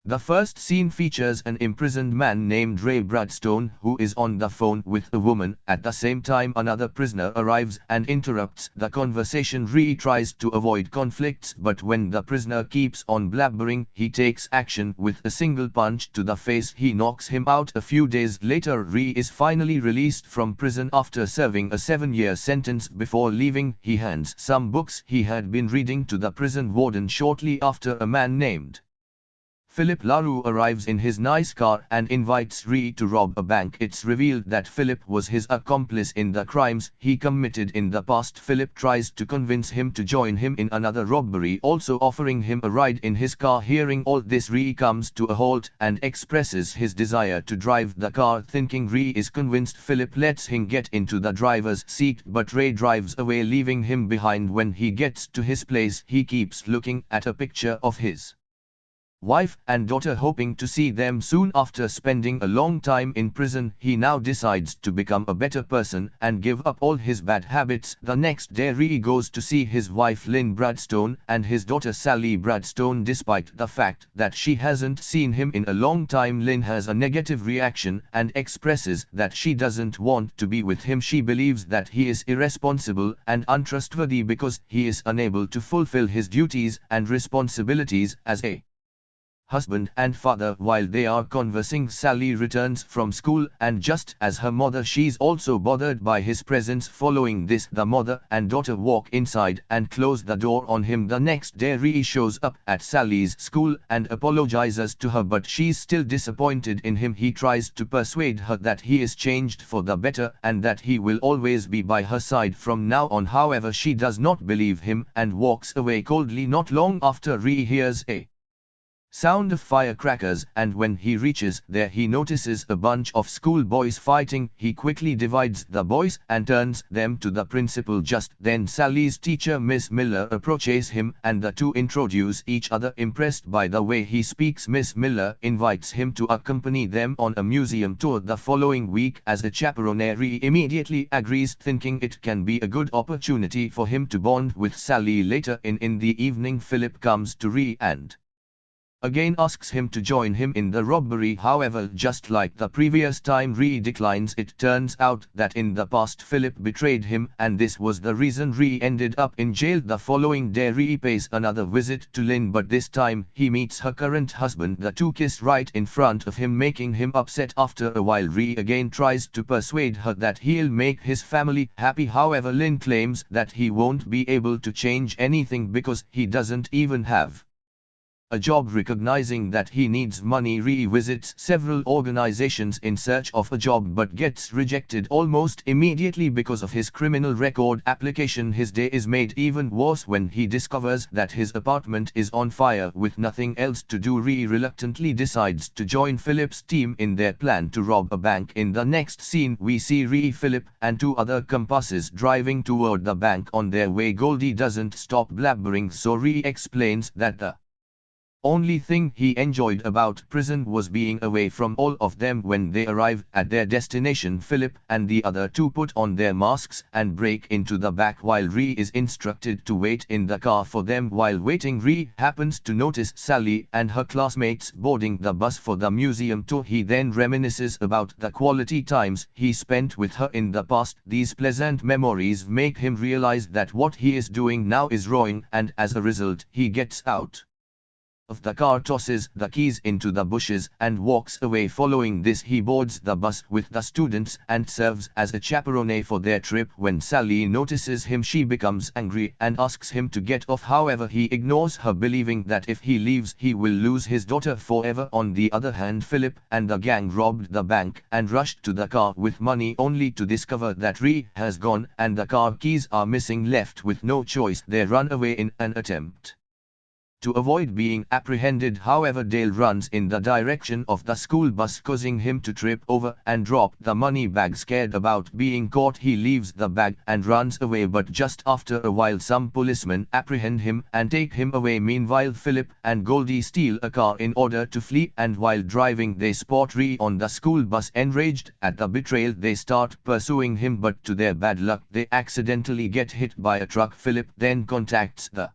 The first scene features an imprisoned man named Ray Bradstone who is on the phone with a woman. At the same time, another prisoner arrives and interrupts the conversation. Ray tries to avoid conflicts, but when the prisoner keeps on blabbering, he takes action with a single punch to the face. He knocks him out. A few days later, Ray is finally released from prison after serving a 7-year sentence. Before leaving, he hands some books he had been reading to the prison warden. Shortly after, a man named Philip LaRue arrives in his nice car and invites Ray to rob a bank. It's revealed that Philip was his accomplice in the crimes he committed in the past. Philip tries to convince him to join him in another robbery, also offering him a ride in his car. Hearing all this, Ray comes to a halt and expresses his desire to drive the car. Thinking Ray is convinced, Philip lets him get into the driver's seat, but Ray drives away, leaving him behind. When he gets to his place, he keeps looking at a picture of his wife and daughter, hoping to see them soon. After spending a long time in prison, he now decides to become a better person and give up all his bad habits. The next day, Ray goes to see his wife Lynn Bradstone and his daughter Sally Bradstone. Despite the fact that she hasn't seen him in a long time, Lynn has a negative reaction and expresses that she doesn't want to be with him. She believes that he is irresponsible and untrustworthy because he is unable to fulfill his duties and responsibilities as a husband and father. While they are conversing, Sally returns from school, and just as her mother, she's also bothered by his presence. Following this, the mother and daughter walk inside and close the door on him. The next day, Ray shows up at Sally's school and apologizes to her, but she's still disappointed in him. He tries to persuade her that he is changed for the better and that he will always be by her side from now on. However, she does not believe him and walks away coldly. Not long after, Ray hears a sound of firecrackers, and when he reaches there, he notices a bunch of schoolboys fighting. He quickly divides the boys and turns them to the principal. Just then, Sally's teacher Miss Miller approaches him and the two introduce each other. Impressed by the way he speaks, Miss Miller invites him to accompany them on a museum tour the following week as a chaperone. Ray immediately agrees, thinking it can be a good opportunity for him to bond with Sally. Later in the evening, Philip comes to Ray and again asks him to join him in the robbery. However, just like the previous time, Ray declines. It turns out that in the past, Philip betrayed him, and this was the reason Ray ended up in jail. The following day, Ray pays another visit to Lynn, but this time he meets her current husband. The two kiss right in front of him, making him upset. After a while, Ray again tries to persuade her that he'll make his family happy. However, Lynn claims that he won't be able to change anything because he doesn't even have a job. Recognizing that he needs money, Ray visits several organizations in search of a job but gets rejected almost immediately because of his criminal record. Application. His day is made even worse when he discovers that his apartment is on fire. With nothing else to do, Ray reluctantly decides to join Philip's team in their plan to rob a bank. In the next scene, we see Ray, Philip, and two other compasses driving toward the bank. On their way, Goldie doesn't stop blabbering, so Ray explains that the only thing he enjoyed about prison was being away from all of them. When they arrive at their destination, Philip and the other two put on their masks and break into the back while Ray is instructed to wait in the car for them. While waiting, Ray happens to notice Sally and her classmates boarding the bus for the museum tour. He then reminisces about the quality times he spent with her in the past. These pleasant memories make him realize that what he is doing now is wrong, and as a result, he gets out of the car, tosses the keys into the bushes, and walks away. Following this, he boards the bus with the students and serves as a chaperone for their trip. When Sally notices him, she becomes angry and asks him to get off. However, he ignores her, believing that if he leaves, he will lose his daughter forever. On the other hand, Philip and the gang robbed the bank and rushed to the car with money, only to discover that Ray has gone and the car keys are missing. Left with no choice, they run away in an attempt to avoid being apprehended. However, Dale runs in the direction of the school bus, causing him to trip over and drop the money bag. Scared about being caught, he leaves the bag and runs away, but just after a while, some policemen apprehend him and take him away. Meanwhile, Philip and Goldie steal a car in order to flee, and while driving, they spot Ray on the school bus. Enraged at the betrayal, they start pursuing him, but to their bad luck, they accidentally get hit by a truck. Philip then contacts the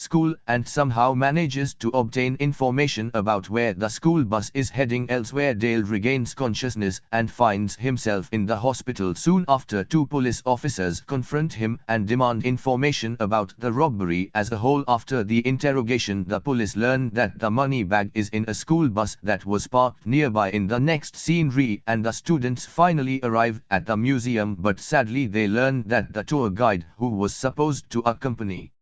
school and somehow manages to obtain information about where the school bus is heading elsewhere. Dale regains consciousness and finds himself in the hospital soon after. Two police officers confront him and demand information about the robbery as a whole. After the interrogation, the police learn that the money bag is in a school bus that was parked nearby. In the next scene, Ree and the students finally arrive at the museum, but sadly they learn that the tour guide who was supposed to accompany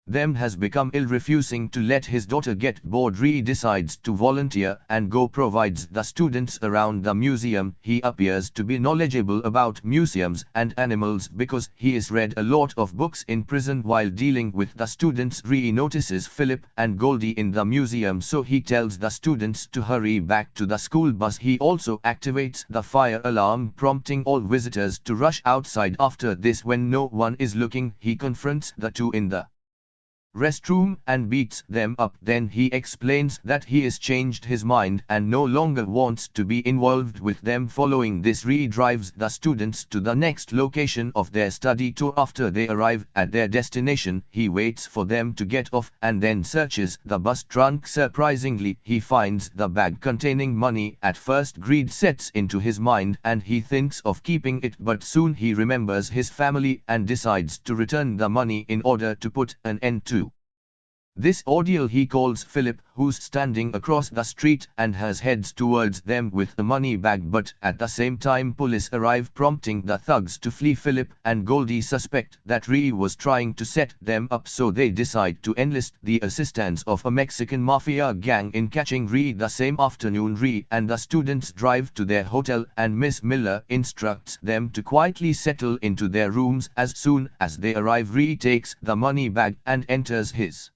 them has become ill, refusing to let his daughter get bored. Ree decides to volunteer and go provides the students around the museum. He appears to be knowledgeable about museums and animals because he has read a lot of books in prison. While dealing with the students, Ree notices Philip and Goldie in the museum, so he tells the students to hurry back to the school bus. He also activates the fire alarm, prompting all visitors to rush outside. After this, when no one is looking, he confronts the two in the restroom and beats them up. Then he explains that he has changed his mind and no longer wants to be involved with them. Following this, Ree drives the students to the next location of their study tour. After they arrive at their destination, he waits for them to get off and then searches the bus trunk. Surprisingly, he finds the bag containing money. At first, greed sets into his mind and he thinks of keeping it, but soon he remembers his family and decides to return the money in order to put an end to this ordeal. He calls Philip, who's standing across the street, and heads towards them with the money bag, but at the same time police arrive, prompting the thugs to flee. Philip and Goldie suspect that Ree was trying to set them up, so they decide to enlist the assistance of a Mexican mafia gang in catching Ree. The same afternoon, Ree and the students drive to their hotel and Miss Miller instructs them to quietly settle into their rooms. As soon as they arrive, Ree takes the money bag and enters his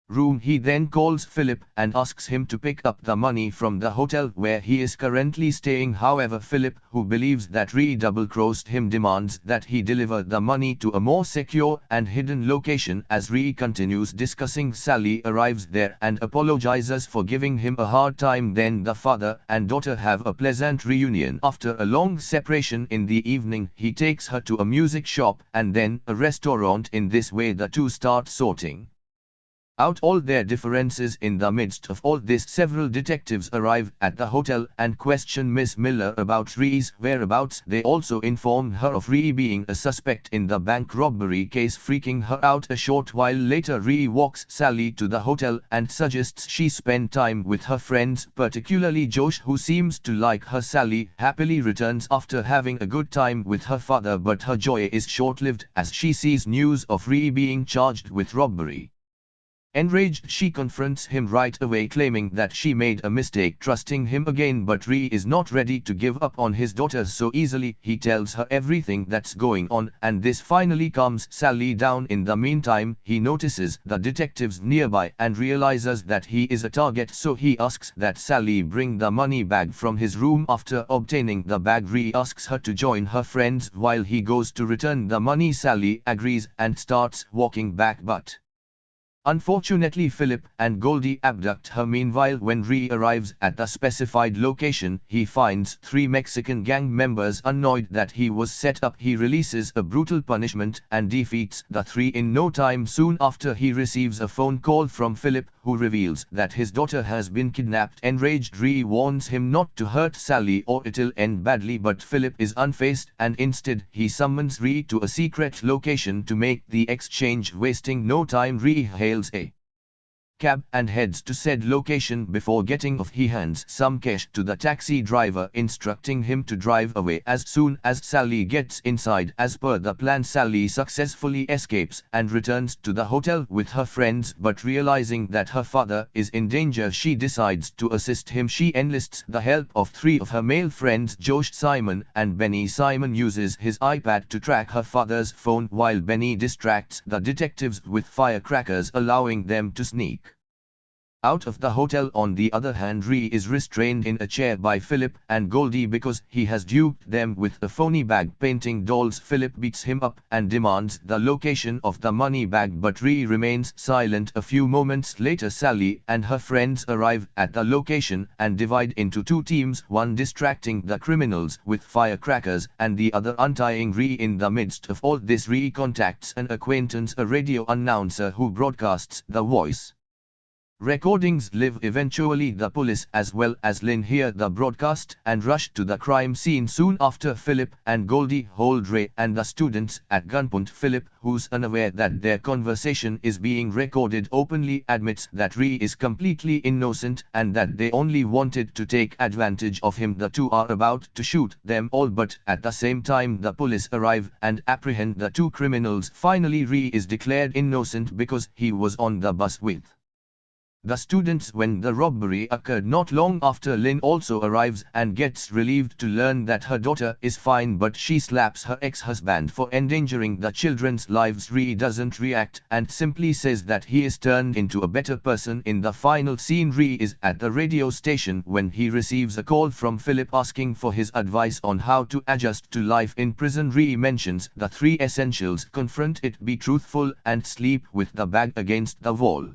room. He then calls Philip and asks him to pick up the money from the hotel where he is currently staying. However, Philip, who believes that Ree double-crossed him, demands that he deliver the money to a more secure and hidden location. As Ree continues discussing, Sally arrives there and apologizes for giving him a hard time. Then the father and daughter have a pleasant reunion. After a long separation in the evening, he takes her to a music shop and then a restaurant. In this way, the two start sorting out all their differences. In the midst of all this, several detectives arrive at the hotel and question Miss Miller about Ree's whereabouts. They also inform her of Ree being a suspect in the bank robbery case, freaking her out. A short while later, Ree walks Sally to the hotel and suggests she spend time with her friends, particularly Josh, who seems to like her. Sally happily returns after having a good time with her father, but her joy is short-lived as she sees news of Ree being charged with robbery. Enraged, she confronts him right away, claiming that she made a mistake trusting him again, but Ree is not ready to give up on his daughter so easily. He tells her everything that's going on, and this finally calms Sally down. In the meantime, he notices the detectives nearby and realizes that he is a target, so he asks that Sally bring the money bag from his room. After obtaining the bag, Ree asks her to join her friends while he goes to return the money. Sally agrees and starts walking back, but unfortunately, Philip and Goldie abduct her. Meanwhile, when Ree arrives at the specified location, he finds 3 Mexican gang members. Annoyed that he was set up, he releases a brutal punishment and defeats the 3 in no time. Soon after, he receives a phone call from Philip, who reveals that his daughter has been kidnapped. Enraged, Ree warns him not to hurt Sally or it'll end badly, but Philip is unfazed and instead he summons Ree to a secret location to make the exchange. Wasting no time, Ree hails a cab and heads to said location. Before getting off, he hands some cash to the taxi driver, instructing him to drive away. As soon as Sally gets inside, as per the plan, Sally successfully escapes and returns to the hotel with her friends, but realizing that her father is in danger, she decides to assist him. She enlists the help of 3 of her male friends, Josh, Simon and Benny. Simon uses his iPad to track her father's phone, while Benny distracts the detectives with firecrackers, allowing them to sneak Out of the hotel on the other hand, Ree is restrained in a chair by Philip and Goldie because he has duped them with the phony bag painting dolls. Philip beats him up and demands the location of the money bag, but Ree remains silent. A few moments later, Sally and her friends arrive at the location and divide into two teams, one distracting the criminals with firecrackers and the other untying Ree. In the midst of all this, Ree contacts an acquaintance, a radio announcer who broadcasts the voice recordings live. Eventually the police as well as Lynn hear the broadcast and rush to the crime scene. Soon after, Philip and Goldie hold Ray and the students at gunpoint. Philip, who's unaware that their conversation is being recorded, openly admits that Ray is completely innocent and that they only wanted to take advantage of him. The two are about to shoot them all, but at the same time the police arrive and apprehend the two criminals. Finally, Ray is declared innocent because he was on the bus with the students when the robbery occurred. Not long after, Lynn also arrives and gets relieved to learn that her daughter is fine, but she slaps her ex-husband for endangering the children's lives. Ree doesn't react and simply says that he is turned into a better person. In the final scene, Ree is at the radio station when he receives a call from Philip asking for his advice on how to adjust to life in prison. Ree mentions the three essentials: confront it, be truthful, and sleep with the bag against the wall.